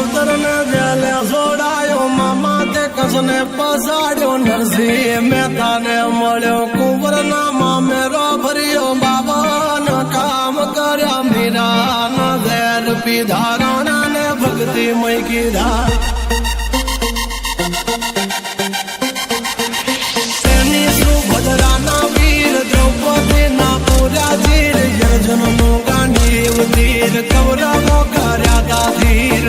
માવતર ને જેલે છોડાયો મામા તે કસને પસાડ્યો નરસિંહ મહેતા ને મળ્યો કુંવર ના મામેરો ભર્યો બાબા ના કામ કર્યા મીરા ના ઝેર પીધા રાણા ને ભક્તિ મય કીધા તેની સુભદ્રા ના વીર દ્રૌપદી ના પૂરા ધીર યર્જન નું ગાંડીવ તીર કૌરવો કર્યા દાધીર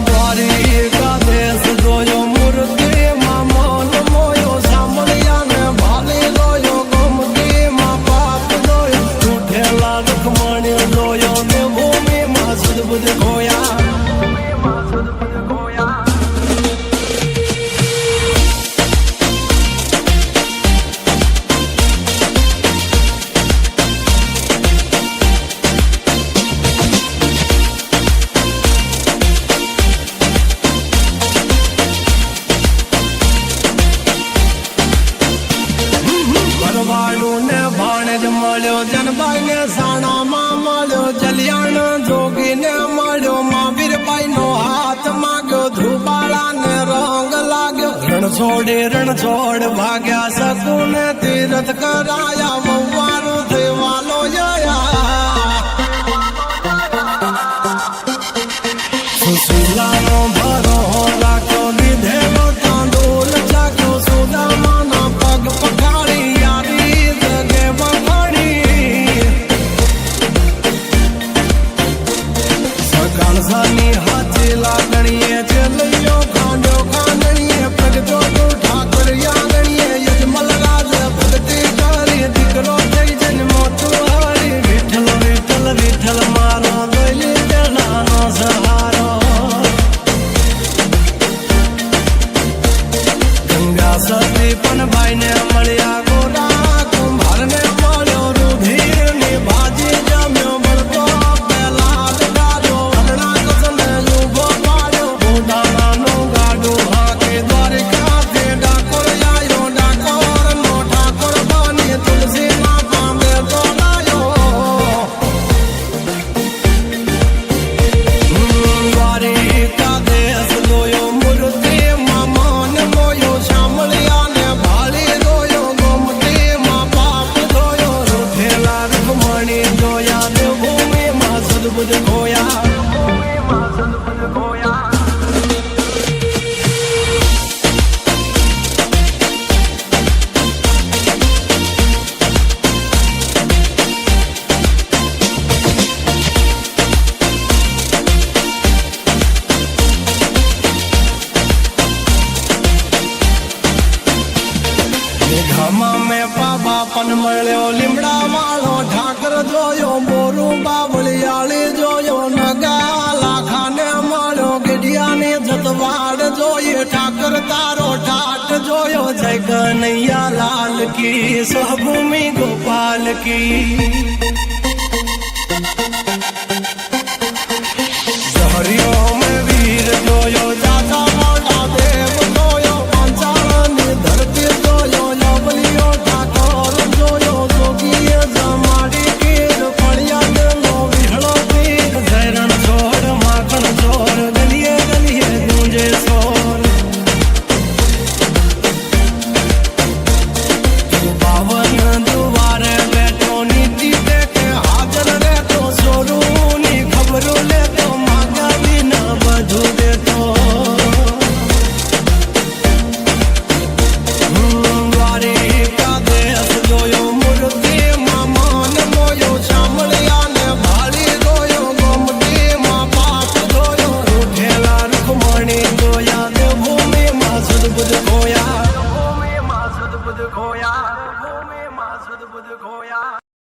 દ્વારિકા દેશ જોયો મૂર્તિ માં મોન મોયો સાંભળ્યા ને ભાલી જોયો ગોમતી માં પાપ જોયો ઉઠેલા લખમણી જોયો ને ભૂમિ માં સુદબુદ ખોયા ને ભાણેજ મળ્યો જનભાઈ ને સાણા માં મળ્યો જલિયાણ જોગી ને મળ્યો મહાવીરભાઈ નો હાથ માગ્યો ધ્રુબાળા ને રંગ લાગ્યો રણ છોડ ભાગ્યા શકુન તીરથ કરાયા વવારું દેવાલો સુશીલા નો ભરો રાખ્યો લીધેલો તાંડુલ ચાખ્યો સુદામા ના પગ પખાડી સગાણસાની હાથે લાગણીએ ચલૈયો ખાંડ્યો ખાંડણીએ પ્રગટો તો ઠાકર યાગણીએ યજમલ રાજ ભક્તિ કરી દીકરો થઈ જન્મો તું હરી વિઠ્ઠલ વિઠ્ઠલ વિઠ્ઠલ મારો દોલી જણાનો સહારો ગંગા સતી પણ ભાઈ ને મળ્યા ગોરા કુંભાર ને મળ્યો રૂધીર ની ભાજી જમ્યો બળતો પણ મળ્યો લીમડા વાળો ઠાકર જોયો બોરું બાવળિયાળી જોયો નગા લાખાને મળ્યો ગઢિયા ને જતવાડ જોઈએ ઠાકર તારો ઠાટ જોયો જય કનૈયા લાલ કી સહભૂમિ ગોપાલ કી